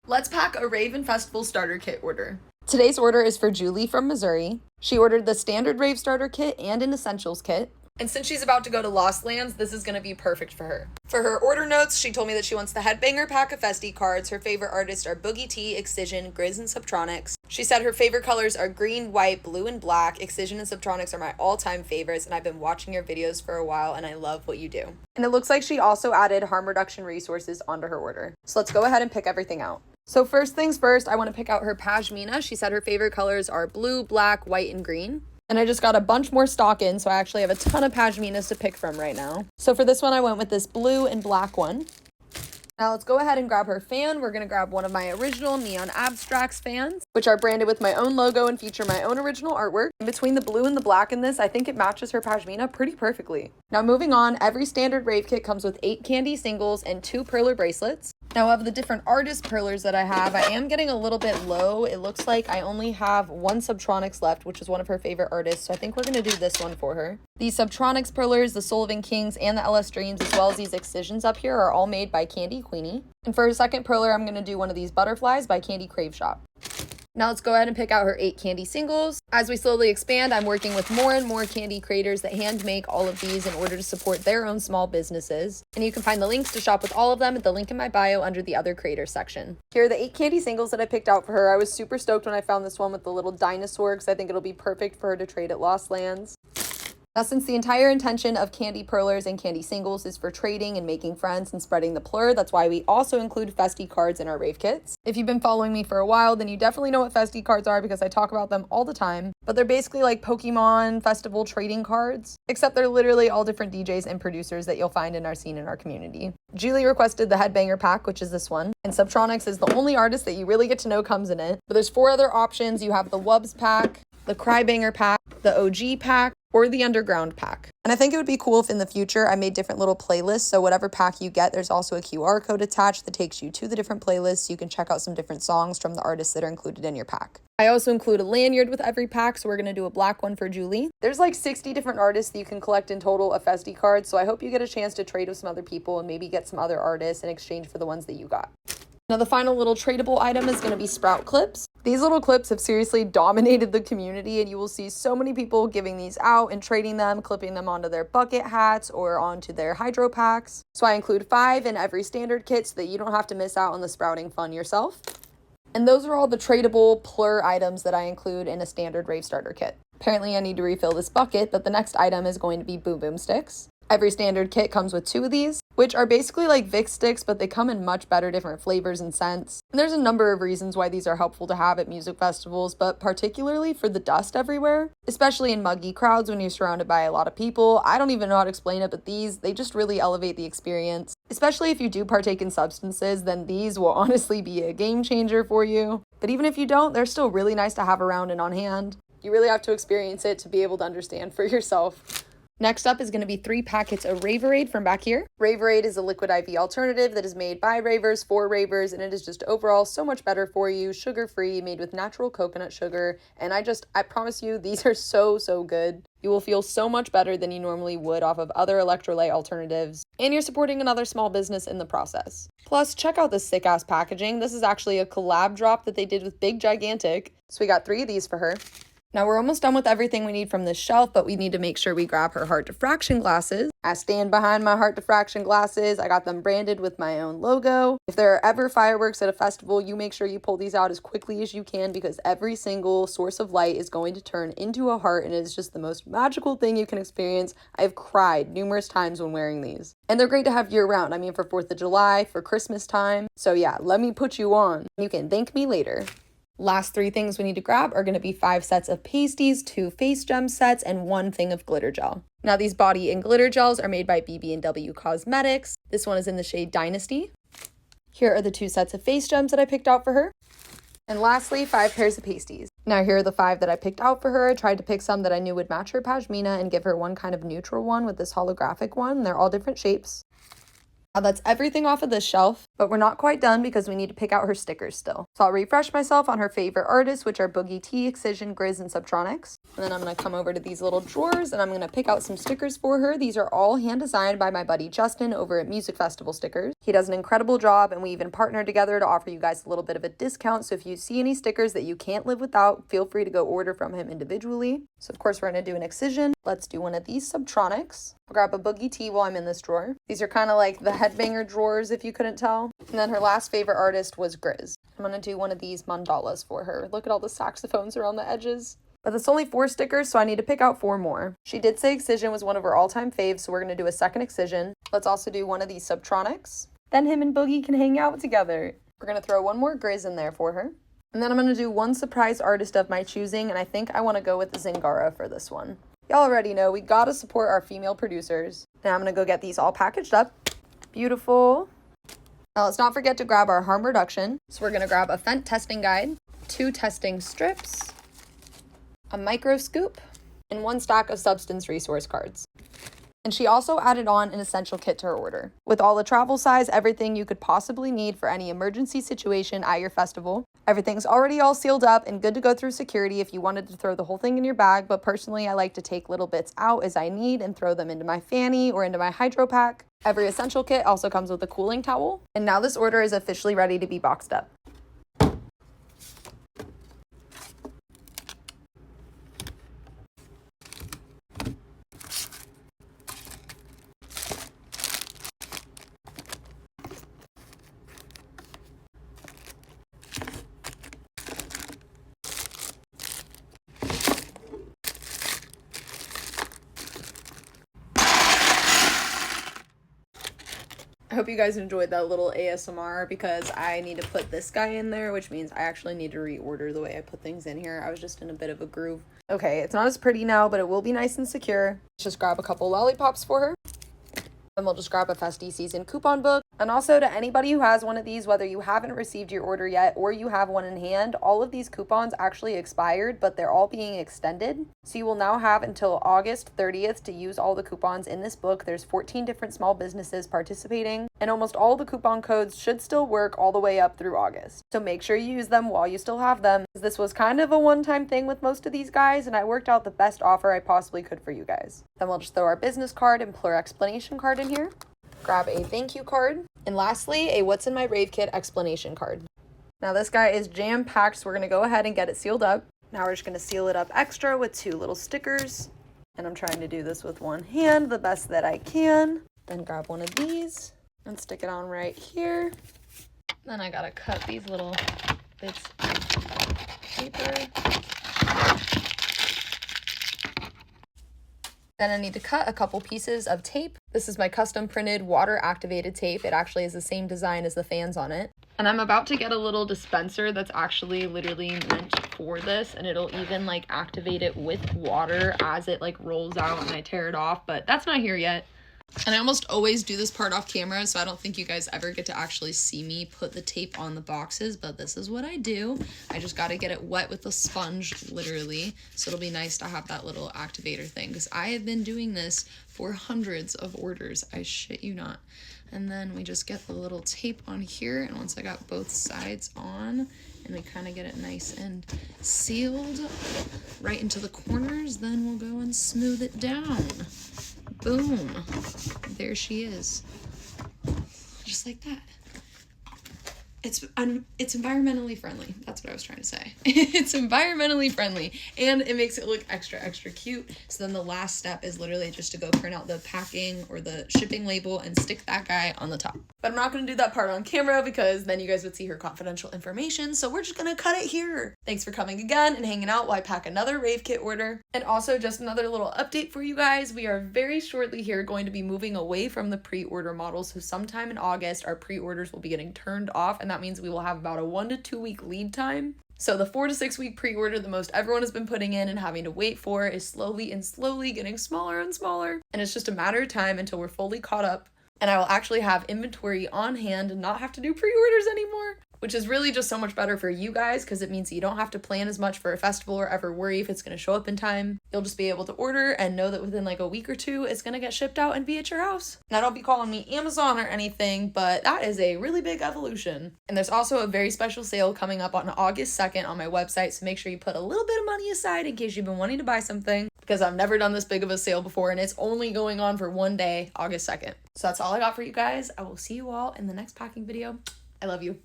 Let's pack a Rave and Festival starter kit order. Today's order is for Julie from Missouri. She ordered the standard Rave starter kit and an essentials kit. And since she's about to go to Lost Lands, this is going to be perfect for her. For her order notes, she told me that she wants the Headbanger pack of Festi cards. Her favorite artists are Boogie T, Excision, Grizz, and Subtronics. She said her favorite colors are green, white, blue, and black. Excision and Subtronics are my all-time favorites, and I've been watching your videos for a while, and I love what you do. And it looks like she also added harm reduction resources onto her order. So let's go ahead and pick everything out. So first things first, I want to pick out her pashmina. She said her favorite colors are blue, black, white, and green. And I just got a bunch more stock in, so I actually have a ton of pashminas to pick from right now. So for this one, I went with this blue and black one. Now let's go ahead and grab her fan. We're gonna grab one of my original Neon Abstracts fans, which are branded with my own logo and feature my own original artwork. And between the blue and the black in this, I think it matches her pashmina pretty perfectly. Now moving on, every standard Rave kit comes with 8 candy singles and 2 perler bracelets. Now of the different artist perlers that I have, I am getting a little bit low. It looks like I only have one Subtronics left, which is one of her favorite artists. So I think we're going to do this one for her. These Subtronics perlers, the Sullivan Kings, and the LS Dreams, as well as these excisions up here, are all made by Candy Queenie. And for her second perler, I'm going to do one of these butterflies by Candy Crave Shop. Now let's go ahead and pick out her 8 candy singles. As we slowly expand, I'm working with more and more candy creators that hand make all of these in order to support their own small businesses. And you can find the links to shop with all of them at the link in my bio under the other creators section. Here are the 8 candy singles that I picked out for her. I was super stoked when I found this one with the little dinosaur because I think it'll be perfect for her to trade at Lost Lands. Now, since the entire intention of candy perlers and candy singles is for trading and making friends and spreading the plur, that's why we also include Festi cards in our Rave kits. If you've been following me for a while, then you definitely know what Festi cards are because I talk about them all the time. But they're basically like Pokemon festival trading cards, except they're literally all different DJs and producers that you'll find in our scene in our community. Julie requested the Headbanger pack, which is this one. And Subtronics is the only artist that you really get to know comes in it. But there's 4 other options. You have the Wubs pack, the Crybanger pack, the OG pack, or the Underground pack. And I think it would be cool if in the future I made different little playlists, so whatever pack you get, there's also a QR code attached that takes you to the different playlists. You can check out some different songs from the artists that are included in your pack. I also include a lanyard with every pack, so we're going to do a black one for Julie. There's like 60 different artists that you can collect in total of Festi cards, so I hope you get a chance to trade with some other people and maybe get some other artists in exchange for the ones that you got. Now the final little tradable item is going to be sprout clips. These little clips have seriously dominated the community, and you will see so many people giving these out and trading them, clipping them onto their bucket hats or onto their hydro packs. So I include 5 in every standard kit so that you don't have to miss out on the sprouting fun yourself. And those are all the tradable plur items that I include in a standard Rave starter kit. Apparently I need to refill this bucket, but the next item is going to be Boom Boom sticks. Every standard kit comes with 2 of these, which are basically like Vicks sticks, but they come in much better different flavors and scents. And there's a number of reasons why these are helpful to have at music festivals, but particularly for the dust everywhere, especially in muggy crowds when you're surrounded by a lot of people. I don't even know how to explain it, but they just really elevate the experience. Especially if you do partake in substances, then these will honestly be a game changer for you. But even if you don't, they're still really nice to have around and on hand. You really have to experience it to be able to understand for yourself. Next up is going to be 3 packets of Raverade from back here. Raverade is a liquid IV alternative that is made by ravers for ravers, and it is just overall so much better for you, sugar-free, made with natural coconut sugar, and I promise you, these are so good. You will feel so much better than you normally would off of other electrolyte alternatives, and you're supporting another small business in the process. Plus, check out this sick-ass packaging. This is actually a collab drop that they did with Big Gigantic, so we got 3 of these for her. Now we're almost done with everything we need from this shelf, but we need to make sure we grab her heart diffraction glasses. I stand behind my heart diffraction glasses. I got them branded with my own logo. If there are ever fireworks at a festival, you make sure you pull these out as quickly as you can because every single source of light is going to turn into a heart, and it is just the most magical thing you can experience. I've cried numerous times when wearing these. And they're great to have year round. I mean, for 4th of July, for Christmas time. So yeah, let me put you on. You can thank me later. Last 3 things we need to grab are going to be 5 sets of pasties, 2 face gem sets, and 1 thing of glitter gel. Now these body and glitter gels are made by BB&W Cosmetics. This one is in the shade Dynasty. Here are the 2 sets of face gems that I picked out for her. And lastly, 5 pairs of pasties. Now here are the 5 that I picked out for her. I tried to pick some that I knew would match her pashmina and give her one kind of neutral one with this holographic one. They're all different shapes. Now that's everything off of this shelf, but we're not quite done because we need to pick out her stickers still. So I'll refresh myself on her favorite artists, which are Boogie T, Excision, Grizz, and Subtronics. And then I'm going to come over to these little drawers and I'm going to pick out some stickers for her. These are all hand designed by my buddy Justin over at Music Festival Stickers. He does an incredible job, and we even partnered together to offer you guys a little bit of a discount. So if you see any stickers that you can't live without, feel free to go order from him individually. So of course we're going to do an Excision. Let's do one of these Subtronics. I'll grab a Boogie T while I'm in this drawer. These are kind of like the headbanger drawers if you couldn't tell. And then her last favorite artist was Grizz. I'm going to do one of these mandalas for her. Look at all the saxophones around the edges. But that's only 4 stickers, so I need to pick out 4 more. She did say Excision was one of her all-time faves, so we're going to do a second Excision. Let's also do one of these Subtronics. Then him and Boogie can hang out together. We're going to throw one more Grizz in there for her. And then I'm going to do one surprise artist of my choosing, and I think I want to go with the Zingara for this one. Y'all already know we gotta support our female producers. Now I'm gonna go get these all packaged up. Beautiful. Now let's not forget to grab our harm reduction. So we're gonna grab a Fent testing guide, 2 testing strips, a micro scoop, and 1 stack of substance resource cards. And she also added on an essential kit to her order, with all the travel size, everything you could possibly need for any emergency situation at your festival. Everything's already all sealed up and good to go through security if you wanted to throw the whole thing in your bag, but personally I like to take little bits out as I need and throw them into my fanny or into my hydro pack. Every essential kit also comes with a cooling towel. And now this order is officially ready to be boxed up. I hope you guys enjoyed that little ASMR because I need to put this guy in there, which means I actually need to reorder the way I put things in here. I was just in a bit of a groove. Okay, it's not as pretty now, but it will be nice and secure. Let's just grab a couple lollipops for her. And we'll just grab a Festy Season coupon book. And also to anybody who has one of these, whether you haven't received your order yet or you have one in hand, all of these coupons actually expired, but they're all being extended. So you will now have until August 30th to use all the coupons in this book. There's 14 different small businesses participating, and almost all the coupon codes should still work all the way up through August. So make sure you use them while you still have them. This was kind of a one-time thing with most of these guys, and I worked out the best offer I possibly could for you guys. Then we'll just throw our business card and plur explanation card in here. Grab a thank you card. And lastly, a what's in my rave kit explanation card. Now this guy is jam-packed, so we're gonna go ahead and get it sealed up. Now we're just gonna seal it up extra with 2 little stickers. And I'm trying to do this with one hand the best that I can. Then grab one of these and stick it on right here. Then I gotta cut these little bits of paper. Then I need to cut a couple pieces of tape. This is my custom printed water activated tape. It actually is the same design as the fans on it. And I'm about to get a little dispenser that's actually literally meant for this, and it'll even like activate it with water as it like rolls out and I tear it off, but that's not here yet. And I almost always do this part off camera, so I don't think you guys ever get to actually see me put the tape on the boxes, but this is what I do. I just got to get it wet with a sponge, literally, so it'll be nice to have that little activator thing, because I have been doing this for hundreds of orders, I shit you not. And then we just get the little tape on here, and once I got both sides on, and we kind of get it nice and sealed right into the corners, then we'll go and smooth it down. Boom. There she is. Just like that. It's environmentally friendly. That's what I was trying to say. It's environmentally friendly, and it makes it look extra, extra cute. So then the last step is literally just to go print out the packing or the shipping label and stick that guy on the top. But I'm not going to do that part on camera because then you guys would see her confidential information. So we're just going to cut it here. Thanks for coming again and hanging out while I pack another Rave kit order. And also just another little update for you guys. We are very shortly here going to be moving away from the pre-order model. So sometime in August, our pre-orders will be getting turned off, and that means we will have about a 1 to 2 week lead time. So the 4 to 6 week pre-order, the most everyone has been putting in and having to wait for, is slowly getting smaller and smaller. And it's just a matter of time until we're fully caught up and I will actually have inventory on hand and not have to do pre-orders anymore, which which is really just so much better for you guys because it means that you don't have to plan as much for a festival or ever worry if it's going to show up in time. You'll just be able to order and know that within like a week or two, it's going to get shipped out and be at your house. Now, don't be calling me Amazon or anything, but that is a really big evolution. And there's also a very special sale coming up on August 2nd on my website, so make sure you put a little bit of money aside in case you've been wanting to buy something, because I've never done this big of a sale before and it's only going on for one day, August 2nd. So that's all I got for you guys. I will see you all in the next packing video. I love you.